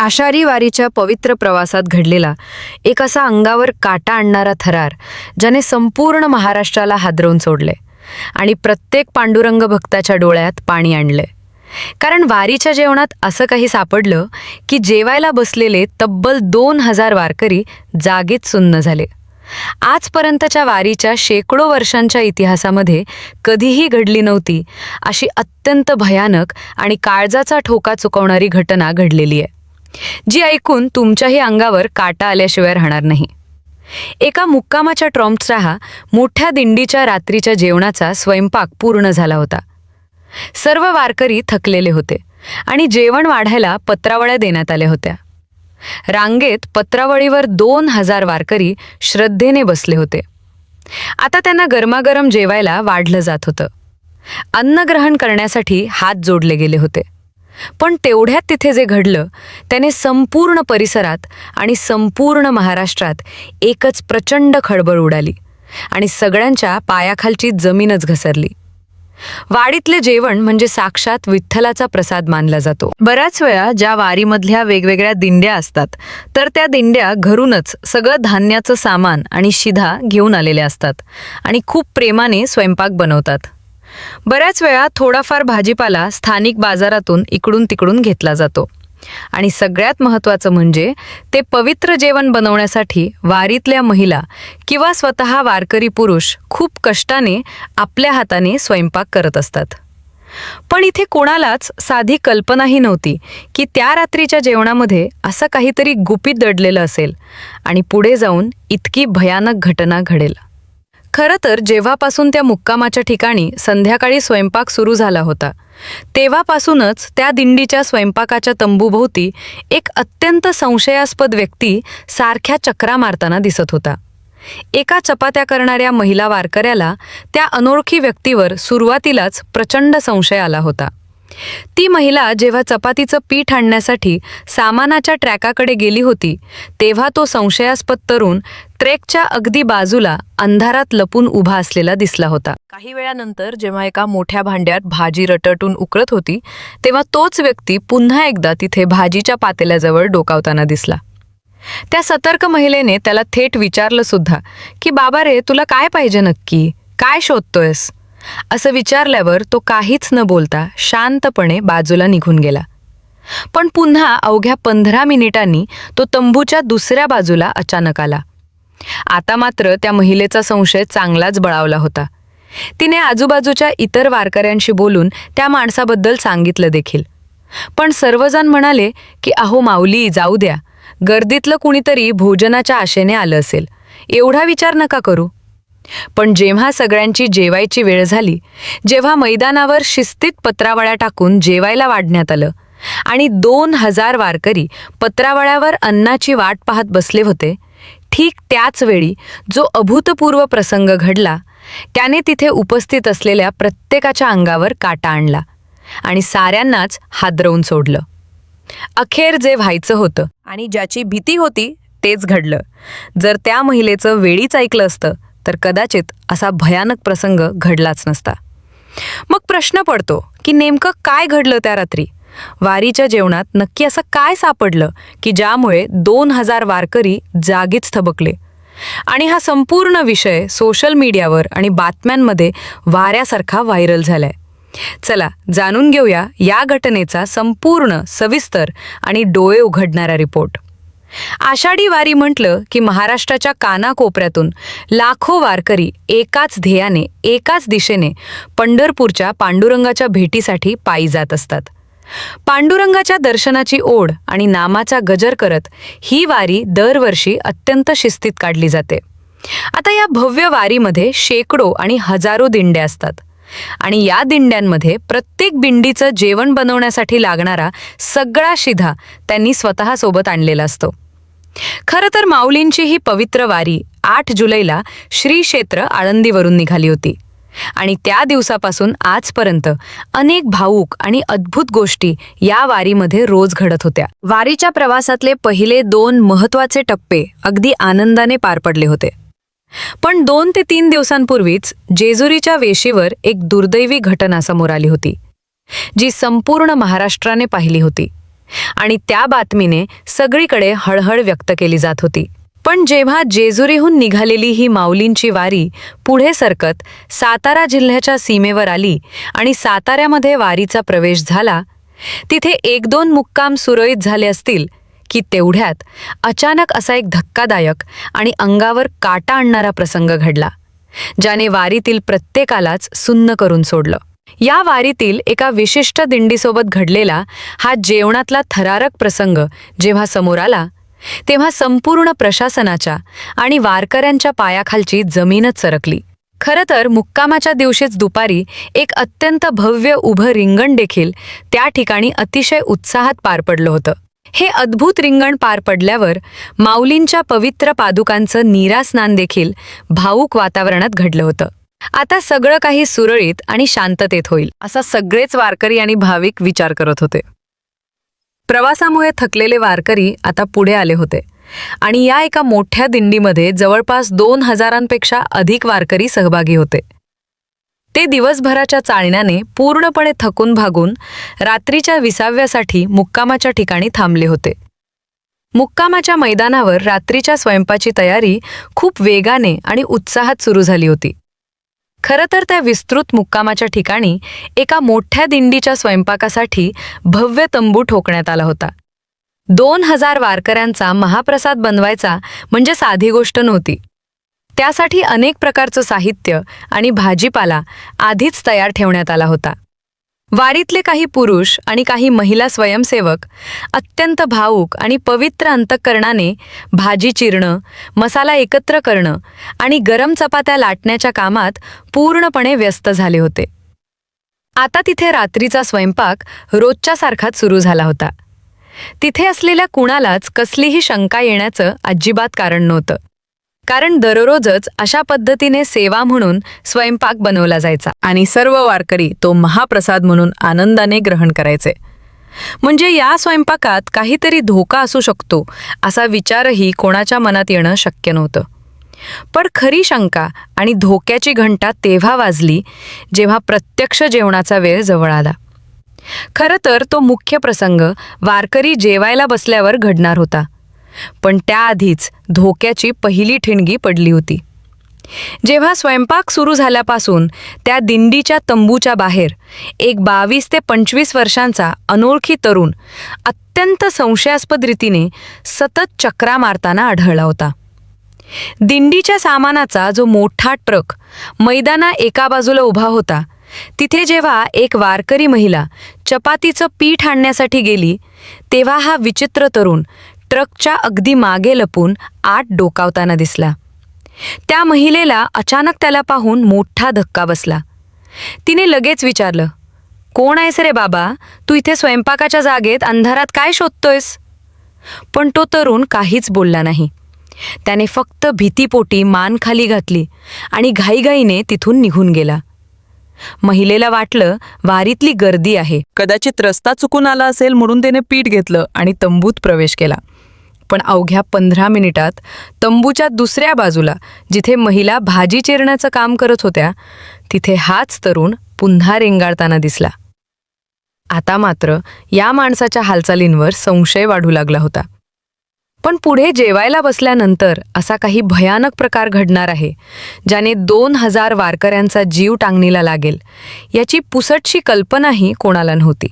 आषाढी वारीच्या पवित्र प्रवासात घडलेला एक असा अंगावर काटा आणणारा थरार ज्याने संपूर्ण महाराष्ट्राला हादरवून सोडले आणि प्रत्येक पांडुरंग भक्ताच्या डोळ्यात पाणी आणले. कारण वारीच्या जेवणात असं काही सापडलं की जेवायला बसलेले तब्बल 2000 वारकरी जागीच सुन्न झाले. आजपर्यंतच्या वारीच्या शेकडो वर्षांच्या इतिहासामध्ये कधीही घडली नव्हती अशी अत्यंत भयानक आणि काळजाचा ठोका चुकवणारी घटना घडलेली आहे, जी ऐकून तुमच्याही अंगावर काटा आल्याशिवाय राहणार नाही. एका मुक्कामाच्या ट्रॉम्प्सच्या मोठ्या दिंडीच्या रात्रीच्या जेवणाचा स्वयंपाक पूर्ण झाला होता. सर्व वारकरी थकलेले होते आणि जेवण वाढायला पत्रावळ्या देण्यात आल्या होत्या. रांगेत पत्रावळीवर 2000 वारकरी श्रद्धेने बसले होते. आता त्यांना गरमागरम जेवायला वाढलं जात होतं. अन्न ग्रहण करण्यासाठी हात जोडले गेले होते. पण तेवढ्यात तिथे जे घडलं त्याने संपूर्ण परिसरात आणि संपूर्ण महाराष्ट्रात एकच प्रचंड खळबळ उडाली आणि सगळ्यांच्या पायाखालची जमीनच घसरली. वाडीतले जेवण म्हणजे साक्षात विठ्ठलाचा प्रसाद मानला जातो. बऱ्याच वेळा ज्या वारीमधल्या वेगवेगळ्या दिंड्या असतात तर त्या दिंड्या घरूनच सगळं धान्याचं सामान आणि शिधा घेऊन आलेल्या असतात आणि खूप प्रेमाने स्वयंपाक बनवतात. बऱ्याच वेळा थोडाफार भाजीपाला स्थानिक बाजारातून इकडून तिकडून घेतला जातो आणि सगळ्यात महत्त्वाचं म्हणजे ते पवित्र जेवण बनवण्यासाठी वारीतल्या महिला किंवा स्वतः वारकरी पुरुष खूप कष्टाने आपल्या हाताने स्वयंपाक करत असतात. पण इथे कोणालाच साधी कल्पनाही नव्हती की त्या रात्रीच्या जेवणामध्ये असं काहीतरी गुपित दडलेलं असेल आणि पुढे जाऊन इतकी भयानक घटना घडेल. खरं तर जेव्हापासून त्या मुक्कामाच्या ठिकाणी संध्याकाळी स्वयंपाक सुरू झाला होता तेव्हापासूनच त्या दिंडीच्या स्वयंपाकाच्या तंबूभोवती एक अत्यंत संशयास्पद व्यक्ती सारख्या चक्रा मारताना दिसत होता. एका चपात्या करणाऱ्या महिला वारकऱ्याला त्या अनोळखी व्यक्तीवर सुरुवातीलाच प्रचंड संशय आला होता. ती महिला जेव्हा चपातीचं पीठ आणण्यासाठी सामानाच्या ट्रॅकाकडे गेली होती तेव्हा तो संशयास्पद तरुण ट्रेकच्या अगदी बाजूला अंधारात लपून उभा असलेला दिसला होता. काही वेळानंतर जेव्हा एका मोठ्या भांड्यात भाजी रटरटून उकळत होती तेव्हा तोच व्यक्ती पुन्हा एकदा तिथे भाजीच्या पातेल्याजवळ डोकावताना दिसला. त्या सतर्क महिलेने त्याला थेट विचारलं सुद्धा की बाबा रे, तुला काय पाहिजे नक्की, काय शोधतोयस? असं विचारल्यावर तो काहीच न बोलता शांतपणे बाजूला निघून गेला. पण पुन्हा अवघ्या 15 मिनिटांनी तो तंबूच्या दुसऱ्या बाजूला अचानक आला. आता मात्र त्या महिलेचा संशय चांगलाच बळावला होता. तिने आजूबाजूच्या इतर वारकऱ्यांशी बोलून त्या माणसाबद्दल सांगितलं देखील. पण सर्वजण म्हणाले की अहो माऊली, जाऊ द्या, गर्दीतलं कुणीतरी भोजनाच्या आशेने आलं असेल, एवढा विचार नका करू. पण जेव्हा सगळ्यांची जेवायची वेळ झाली, जेव्हा मैदानावर शिस्तीत पत्रावळ्या टाकून जेवायला वाढण्यात आलं आणि 2000 वारकरी पत्रावळ्यावर अन्नाची वाट पाहत बसले होते, ठीक त्याच वेळी जो अभूतपूर्व प्रसंग घडला त्याने तिथे उपस्थित असलेल्या प्रत्येकाच्या अंगावर काटा आणला आणि साऱ्यांनाच हादरवून सोडलं. अखेर जे व्हायचं होतं आणि ज्याची भीती होती तेच घडलं. जर त्या महिलेचं वेळीच ऐकलं असतं तर कदाचित असा भयानक प्रसंग घडलाच नसता. मग प्रश्न पडतो की नेमकं काय घडलं त्या रात्री? वारीच्या जेवणात नक्की असं काय सापडलं की ज्यामुळे 2000 वारकरी जागीच थबकले? आणि हा संपूर्ण विषय सोशल मीडियावर आणि बातम्यांमध्ये वाऱ्यासारखा व्हायरल झालाय. चला जाणून घेऊया या घटनेचा संपूर्ण, सविस्तर आणि डोळे उघडणारा रिपोर्ट. आषाढी वारी म्हटलं की महाराष्ट्राच्या कानाकोपऱ्यातून लाखो वारकरी एकाच ध्येयाने, एकाच दिशेने पंढरपूरच्या पांडुरंगाच्या भेटीसाठी पायी जात असतात. पांडुरंगाच्या दर्शनाची ओढ आणि नामाचा गजर करत ही वारी दरवर्षी अत्यंत शिस्तीत काढली जाते. आता या भव्य वारीमध्ये शेकडो आणि हजारो दिंड्या असतात आणि या दिंड्यांमध्ये प्रत्येक दिंडीचं जेवण बनवण्यासाठी लागणारा सगळा शिधा त्यांनी स्वतःसोबत आणलेला असतो. खरं तर माऊलींची ही पवित्र वारी 8 जुलैला श्री क्षेत्र आळंदीवरून निघाली होती आणि त्या दिवसापासून आजपर्यंत अनेक भावूक आणि अद्भुत गोष्टी या वारीमध्ये रोज घडत होत्या. वारीच्या प्रवासातले पहिले 2 महत्त्वाचे टप्पे अगदी आनंदाने पार पडले होते. पण 2 ते 3 दिवसांपूर्वीच जेजुरीच्या वेशीवर एक दुर्दैवी घटना समोर आली होती, जी संपूर्ण महाराष्ट्राने पाहिली होती. आणि त्या बातमीने सगळीकडे हळहळ व्यक्त केली जात होती. पण जेव्हा जेजुरीहून निघालेली ही माऊलींची वारी पुढे सरकत सातारा जिल्ह्याच्या सीमेवर आली आणि साताऱ्यामध्ये वारीचा प्रवेश झाला, तिथे 1-2 मुक्काम सुरळीत झाले असतील की तेवढ्यात अचानक असा एक धक्कादायक आणि अंगावर काटा आणणारा प्रसंग घडला, ज्याने वारीतील प्रत्येकालाच सुन्न करून सोडलं. या वारीतील एका विशिष्ट दिंडीसोबत घडलेला हा जेवणातला थरारक प्रसंग जेव्हा समोर आला, तेव्हा संपूर्ण प्रशासनाच्या आणि वारकऱ्यांच्या पायाखालची जमीनच सरकली. खरं तर मुक्कामाच्या दिवशीच दुपारी एक अत्यंत भव्य उभं रिंगण देखील त्या ठिकाणी अतिशय उत्साहात पार पडलं होतं. हे अद्भुत रिंगण पार पडल्यावर माऊलींच्या पवित्र पादुकांचं नीरास्नान देखील भावूक वातावरणात घडलं होतं. आता सगळं काही सुरळीत आणि शांततेत होईल असा सगळेच वारकरी आणि भाविक विचार करत होते. प्रवासामुळे थकलेले वारकरी आता पुढे आले होते आणि या एका मोठ्या दिंडीमध्ये जवळपास 2000पेक्षा अधिक वारकरी सहभागी होते. ते दिवसभराच्या चालण्याने पूर्णपणे थकून भागून रात्रीच्या विसाव्यासाठी मुक्कामाच्या ठिकाणी थांबले होते. मुक्कामाच्या मैदानावर रात्रीच्या स्वयंपाची तयारी खूप वेगाने आणि उत्साहात सुरू झाली होती. खरं तर त्या विस्तृत मुक्कामाच्या ठिकाणी एका मोठ्या दिंडीच्या स्वयंपाकासाठी भव्य तंबू ठोकण्यात आला होता. 2000 वारकऱ्यांचा महाप्रसाद बनवायचा म्हणजे साधी गोष्ट नव्हती. त्यासाठी अनेक प्रकारचं साहित्य आणि भाजीपाला आधीच तयार ठेवण्यात आला होता. वारीतले काही पुरुष आणि काही महिला स्वयंसेवक अत्यंत भावूक आणि पवित्र अंतःकरणाने भाजी चिरणं, मसाला एकत्र करणं आणि गरम चपात्या लाटण्याच्या कामात पूर्णपणे व्यस्त झाले होते. आता तिथे रात्रीचा स्वयंपाक रोजच्यासारखाच सुरू झाला होता. तिथे असलेल्या कुणालाच कसलीही शंका येण्याचं अजिबात कारण नव्हतं, कारण दररोजच अशा पद्धतीने सेवा म्हणून स्वयंपाक बनवला जायचा आणि सर्व वारकरी तो महाप्रसाद म्हणून आनंदाने ग्रहण करायचे. म्हणजे या स्वयंपाकात काहीतरी धोका असू शकतो असा विचारही कोणाच्या मनात येणं शक्य नव्हतं. पण खरी शंका आणि धोक्याची घंटा तेव्हा वाजली जेव्हा प्रत्यक्ष जेवणाचा वेळ जवळ आला. खरं तर तो मुख्य प्रसंग वारकरी जेवायला बसल्यावर घडणार होता, पण त्याआधीच धोक्याची पहिली ठिणगी पडली होती. जेव्हा स्वयंपाक सुरू झाल्यापासून त्या दिंडीच्या तंबूच्या बाहेर एक 22 ते 25 वर्षांचा अनोळखी तरुण अत्यंत संशयास्पद रीतीने सतत चक्रा मारताना आढळला होता. दिंडीच्या सामानाचा जो मोठा ट्रक मैदाना एका बाजूला उभा होता, तिथे जेव्हा एक वारकरी महिला चपातीचं पीठ आणण्यासाठी गेली, तेव्हा हा विचित्र तरुण ट्रकच्या अगदी मागे लपून आत डोकावताना दिसला. त्या महिलेला अचानक त्याला पाहून मोठा धक्का बसला. तिने लगेच विचारलं, "कोण आहेस रे बाबा? तू इथे स्वयंपाकाच्या जागेत अंधारात काय शोधतोयस?" पण तो तरुण काहीच बोलला नाही. त्याने फक्त भीतीपोटी मान खाली घातली आणि घाईघाईने तिथून निघून गेला. महिलेला वाटलं वारीतली गर्दी आहे, कदाचित रस्ता चुकून आला असेल म्हणून त्याने पीठ घेतलं आणि तंबूत प्रवेश केला. पण अवघ्या 15 मिनिटात तंबूच्या दुसऱ्या बाजूला, जिथे महिला भाजी चिरण्याचं काम करत होत्या, तिथे हाच तरुण पुन्हा रेंगाळताना दिसला. आता मात्र या माणसाच्या हालचालींवर संशय वाढू लागला होता. पण पुढे जेवायला बसल्यानंतर असा काही भयानक प्रकार घडणार आहे, ज्याने 2000 वारकऱ्यांचा जीव टांगणीला लागेल, याची पुसटशी कल्पनाही कोणाला नव्हती.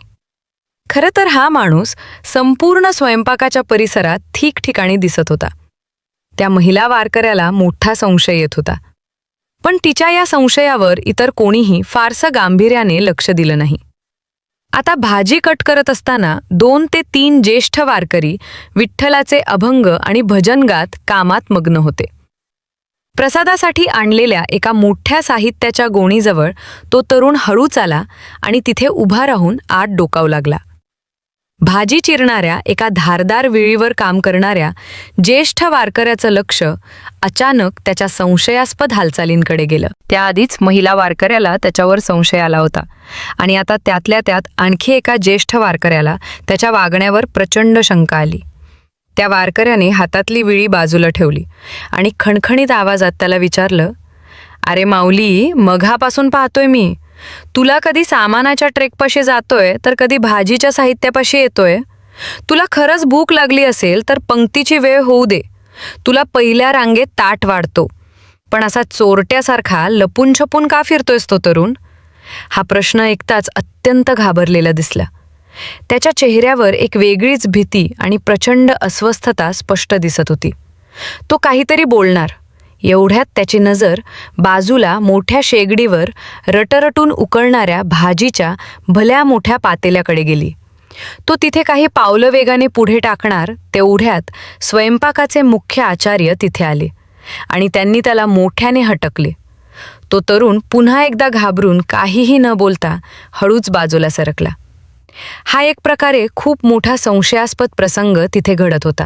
खरं तर हा माणूस संपूर्ण स्वयंपाकाच्या परिसरात ठिकठिकाणी दिसत होता. त्या महिला वारकऱ्याला मोठा संशय येत होता, पण तिच्या या संशयावर इतर कोणीही फारसं गांभीर्याने लक्ष दिलं नाही. आता भाजी कट करत असताना 2 ते 3 ज्येष्ठ वारकरी विठ्ठलाचे अभंग आणि भजन गात कामात मग्न होते. प्रसादासाठी आणलेल्या एका मोठ्या साहित्याच्या गोणीजवळ तो तरुण हळूच आला आणि तिथे उभा राहून आत डोकावू लागला. भाजी चिरणाऱ्या एका धारदार विळीवर काम करणाऱ्या ज्येष्ठ वारकऱ्याचं लक्ष अचानक त्याच्या संशयास्पद हालचालींकडे गेलं. त्याआधीच महिला वारकऱ्याला त्याच्यावर संशय आला होता आणि आता त्यातल्या त्यात आणखी एका ज्येष्ठ वारकऱ्याला त्याच्या वागण्यावर प्रचंड शंका आली. त्या वारकऱ्याने हातातली विळी बाजूला ठेवली आणि खणखणीत आवाजात त्याला विचारलं, "अरे माऊली, मघापासून पाहतोय मी. तुला कधी सामानाच्या ट्रेकपाशी जातोय तर कधी भाजीच्या साहित्यापाशी येतोय. तुला खरंच भूक लागली असेल तर पंक्तीची वेळ होऊ दे. तुला पहिल्या रांगेत ताट वाढतो. पण असा चोरट्यासारखा लपून छपून का फिरतोयस तो तरुण? हा प्रश्न ऐकताच अत्यंत घाबरलेला दिसला. त्याच्या चेहऱ्यावर एक वेगळीच भीती आणि प्रचंड अस्वस्थता स्पष्ट दिसत होती. तो काहीतरी बोलणार, एवढ्यात त्याची नजर बाजूला मोठ्या शेगडीवर रटरटून उकळणाऱ्या भाजीच्या भल्या मोठ्या पातेल्याकडे गेली. तो तिथे काही पावलं वेगाने पुढे टाकणार तेवढ्यात स्वयंपाकाचे मुख्य आचार्य तिथे आले आणि त्यांनी त्याला मोठ्याने हटकले. तो तरुण पुन्हा एकदा घाबरून काहीही न बोलता हळूच बाजूला सरकला. हा एक प्रकारे खूप मोठा संशयास्पद प्रसंग तिथे घडत होता.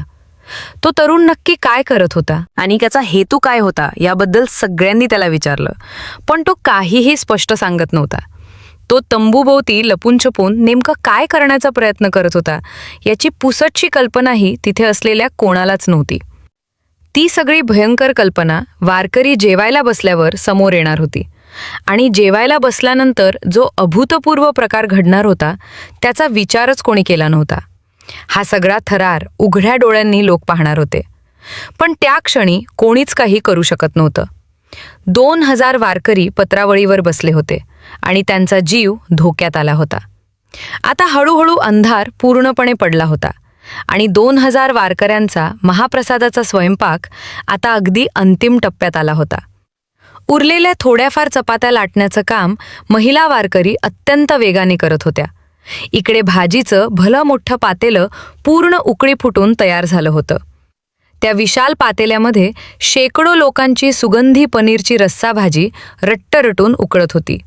तो तरुण नक्की काय करत होता आणि त्याचा हेतू काय होता याबद्दल सगळ्यांनी त्याला विचारलं, पण तो काहीही स्पष्ट सांगत नव्हता. तो तंबूभोवती लपून छपून नेमकं काय करण्याचा प्रयत्न करत होता याची पुसटशी कल्पनाही तिथे असलेल्या कोणालाच नव्हती. ती सगळी भयंकर कल्पना वारकरी जेवायला बसल्यावर समोर येणार होती आणि जेवायला बसल्यानंतर जो अभूतपूर्व प्रकार घडणार होता त्याचा विचारच कोणी केला नव्हता. हा सगळा थरार उघड्या डोळ्यांनी लोक पाहणार होते, पण त्या क्षणी कोणीच काही करू शकत नव्हतं. 2000 वारकरी पत्रावळीवर बसले होते आणि त्यांचा जीव धोक्यात आला होता. आता हळूहळू अंधार पूर्णपणे पडला होता आणि 2000 वारकऱ्यांचा महाप्रसादाचा स्वयंपाक आता अगदी अंतिम टप्प्यात आला होता. उरलेल्या थोड्याफार चपात्या लाटण्याचं काम महिला वारकरी अत्यंत वेगाने करत होत्या. इकडे भाजीचं भलं मोठं पातेलं पूर्ण उकळी फुटून तयार झालं होतं. त्या विशाल पातेल्यामध्ये शेकडो लोकांची सुगंधी पनीरची रस्सा भाजी रट्टरटून उकळत होती.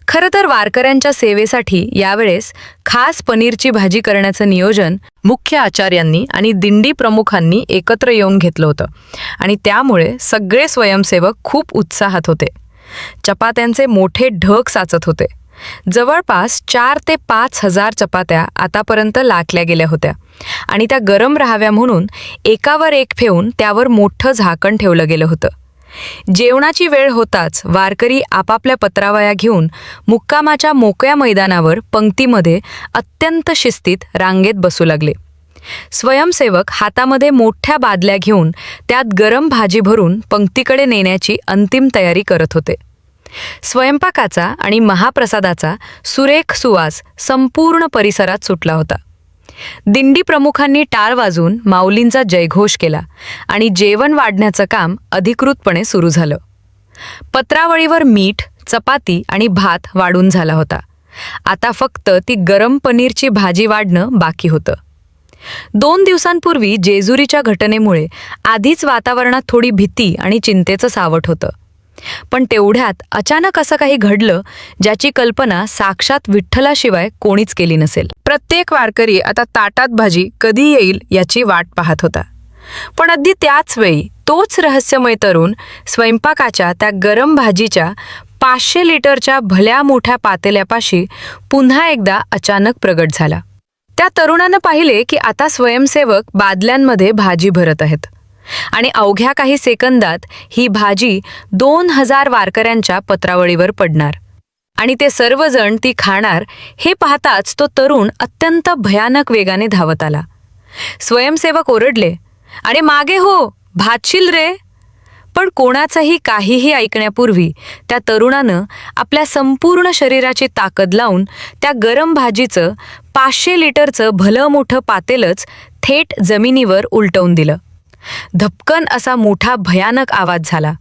खरं तर वारकऱ्यांच्या सेवेसाठी यावेळेस खास पनीरची भाजी करण्याचं नियोजन मुख्य आचार्यांनी आणि दिंडी प्रमुखांनी एकत्र येऊन घेतलं होतं आणि त्यामुळे सगळे स्वयंसेवक खूप उत्साहात होते. चपात्यांचे मोठे ढग साचत होते. जवळपास 4 ते 5 हजार चपात्या आतापर्यंत लाटल्या गेल्या होत्या आणि त्या गरम राहाव्या म्हणून एकावर एक ठेवून त्यावर मोठं झाकण ठेवलं गेलं होतं. जेवणाची वेळ होताच वारकरी आपापल्या पत्रावळ्या घेऊन मुक्कामाच्या मोकळ्या मैदानावर पंक्तीमध्ये अत्यंत शिस्तीत रांगेत बसू लागले. स्वयंसेवक हातामध्ये मोठ्या बादल्या घेऊन त्यात गरम भाजी भरून पंक्तीकडे नेण्याची अंतिम तयारी करत होते. स्वयंपाकाचा आणि महाप्रसादाचा सुरेख सुवास संपूर्ण परिसरात सुटला होता. दिंडी प्रमुखांनी टाळ वाजवून माऊलींचा जयघोष केला आणि जेवण वाढण्याचं काम अधिकृतपणे सुरू झालं. पत्रावळीवर मीठ, चपाती आणि भात वाढून झाला होता. आता फक्त ती गरम पनीरची भाजी वाढणं बाकी होतं. 2 दिवसांपूर्वी जेजुरीच्या घटनेमुळे आधीच वातावरणात थोडी भीती आणि चिंतेचं सावट होतं. पण तेवढ्यात अचानक असं काही घडलं ज्याची कल्पना साक्षात विठ्ठलाशिवाय कोणीच केली नसेल. प्रत्येक वारकरी आता ताटात भाजी कधी येईल याची वाट पाहत होता. पण अगदी त्याच वेळी तोच रहस्यमय तरुण स्वयंपाकाच्या त्या गरम भाजीच्या 500 लिटरच्या भल्या मोठ्या पातेल्यापाशी पुन्हा एकदा अचानक प्रगट झाला. त्या तरुणानं पाहिले की आता स्वयंसेवक बादल्यांमध्ये भाजी भरत आहेत आणि अवघ्या काही सेकंदात ही भाजी 2000 वारकऱ्यांच्या पत्रावळीवर पडणार आणि ते सर्वजण ती खाणार. हे पाहताच तो तरुण अत्यंत भयानक वेगाने धावत आला. स्वयंसेवक ओरडले, "अरे मागे हो, भातशील रे!" पण कोणाचंही काहीही ऐकण्यापूर्वी त्या तरुणानं आपल्या संपूर्ण शरीराची ताकद लावून त्या गरम भाजीचं 500 लिटरचं भलं मोठं पातेलंच थेट जमिनीवर उलटवून दिलं. धपकन असा मोठा भयानक आवाज झाला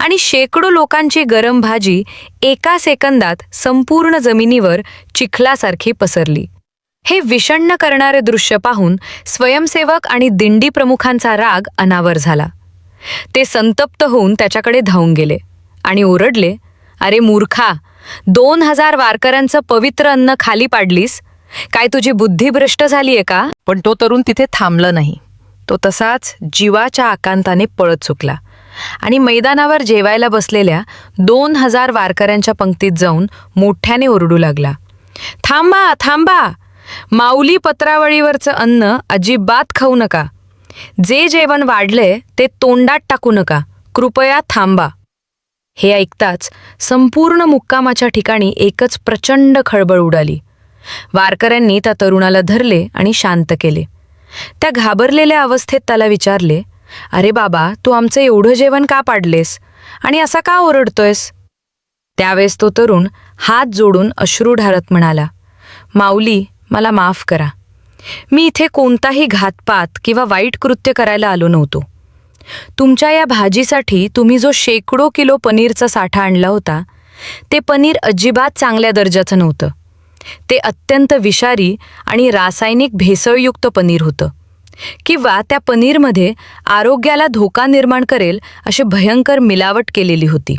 आणि शेकडो लोकांची गरम भाजी एका सेकंदात संपूर्ण जमिनीवर चिखलासारखी पसरली. हे विषण्ण करणारे दृश्य पाहून स्वयंसेवक आणि दिंडी प्रमुखांचा राग अनावर झाला. ते संतप्त होऊन त्याच्याकडे धावून गेले आणि ओरडले, "अरे मूर्खा, 2000 वारकऱ्यांचं पवित्र अन्न खाली पाडलीस? काय तुझी बुद्धी भ्रष्ट झालीये का?" पण तो तरुण तिथे थांबला नाही. तो तसाच जीवाच्या आकांताने पळत सुटला आणि मैदानावर जेवायला बसलेल्या 2000 वारकऱ्यांच्या पंक्तीत जाऊन मोठ्याने ओरडू लागला, "थांबा, थांबा! माऊली पत्रावळीवरचं अन्न अजिबात खाऊ नका. जे जेवण वाढलंय ते तोंडात टाकू नका. कृपया थांबा." हे ऐकताच संपूर्ण मुक्कामाच्या ठिकाणी एकच प्रचंड खळबळ उडाली. वारकऱ्यांनी त्या तरुणाला धरले आणि शांत केले. त्या घाबरलेल्या अवस्थेत त्याला विचारले, "अरे बाबा, तू आमचं एवढं जेवण का पाडलेस आणि असा का ओरडतोयस?" त्यावेळेस तो तरुण हात जोडून अश्रू ढाळत म्हणाला, "माऊली, मला माफ करा. मी इथे कोणताही घातपात किंवा वाईट कृत्य करायला आलो नव्हतो. तुमच्या या भाजीसाठी तुम्ही जो शेकडो किलो पनीरचा साठा आणला होता, ते पनीर अजिबात चांगल्या दर्जाचं नव्हतं. ते अत्यंत विषारी आणि रासायनिक भेसळयुक्त पनीर होतं. किंवा त्या पनीरमध्ये आरोग्याला धोका निर्माण करेल अशी भयंकर मिलावट केलेली होती.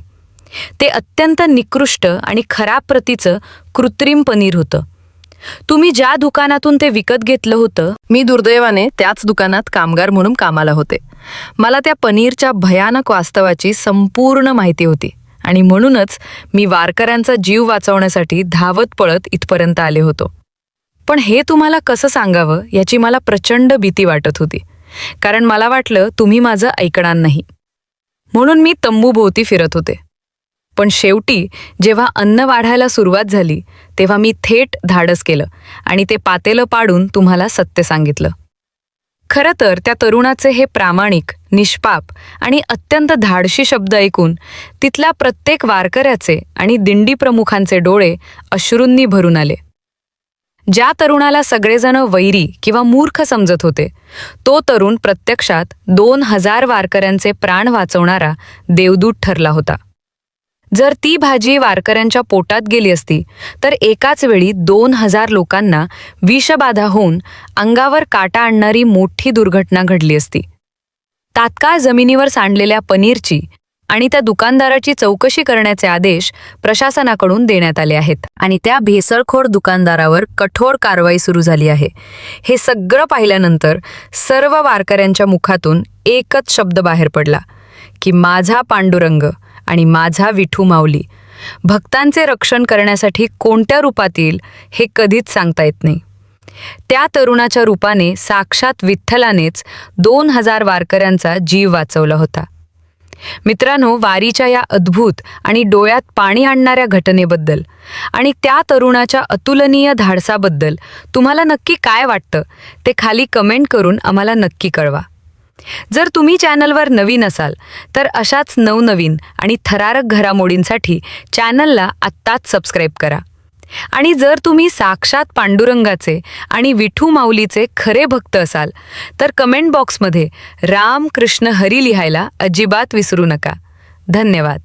ते अत्यंत निकृष्ट आणि खराब प्रतीचं कृत्रिम पनीर होतं. तुम्ही ज्या दुकानातून ते विकत घेतलं होतं, मी दुर्दैवाने त्याच दुकानात कामगार म्हणून कामाला होते. मला त्या पनीरच्या भयानक वास्तवाची संपूर्ण माहिती होती आणि म्हणूनच मी वारकऱ्यांचा जीव वाचवण्यासाठी धावत पळत इथपर्यंत आले होतो. पण हे तुम्हाला कसं सांगावं याची मला प्रचंड भीती वाटत होती, कारण मला वाटलं तुम्ही माझं ऐकणार नाही. म्हणून मी तंबूभोवती फिरत होते. पण शेवटी जेव्हा अन्न वाढायला सुरुवात झाली तेव्हा मी थेट धाडस केलं आणि ते पातेलं पाडून तुम्हाला सत्य सांगितलं. खरं तर त्या तरुणाचे हे प्रामाणिक, निष्पाप आणि अत्यंत धाडशी शब्द ऐकून तिथल्या प्रत्येक वारकऱ्याचे आणि दिंडी प्रमुखांचे डोळे अश्रूंनी भरून आले. ज्या तरुणाला सगळेजण वैरी किंवा मूर्ख समजत होते, तो तरुण प्रत्यक्षात 2000 वारकऱ्यांचे प्राण वाचवणारा देवदूत ठरला होता. जर ती भाजी वारकऱ्यांच्या पोटात गेली असती तर एकाच वेळी 2000 लोकांना विषबाधा होऊन अंगावर काटा आणणारी मोठी दुर्घटना घडली असती. तात्काळ जमिनीवर सांडलेल्या पनीरची आणि त्या दुकानदाराची चौकशी करण्याचे आदेश प्रशासनाकडून देण्यात आले आहेत आणि त्या भेसळखोर दुकानदारावर कठोर कारवाई सुरू झाली आहे. हे सगळं पाहिल्यानंतर सर्व वारकऱ्यांच्या मुखातून एकच शब्द बाहेर पडला की माझा पांडुरंग आणि माझा विठू माऊली भक्तांचे रक्षण करण्यासाठी कोणत्या रूपात येईल हे कधीच सांगता येत नाही. त्या तरुणाच्या रूपाने साक्षात विठ्ठलानेच 2000 वारकऱ्यांचा जीव वाचवला होता. मित्रांनो, वारीच्या या अद्भुत आणि डोळ्यात पाणी आणणाऱ्या घटनेबद्दल आणि त्या तरुणाच्या अतुलनीय धाडसाबद्दल तुम्हाला नक्की काय वाटतं ते खाली कमेंट करून आम्हाला नक्की कळवा. जर तुम्ही चॅनलवर नवीन असाल तर अशाच नवनवीन आणि थरारक घडामोडींसाठी चॅनलला आत्ताच सबस्क्राईब करा. आणि जर तुम्ही साक्षात पांडुरंगाचे आणि विठू माऊलीचे खरे भक्त असाल तर कमेंट बॉक्समध्ये राम कृष्ण हरी लिहायला अजिबात विसरू नका. धन्यवाद.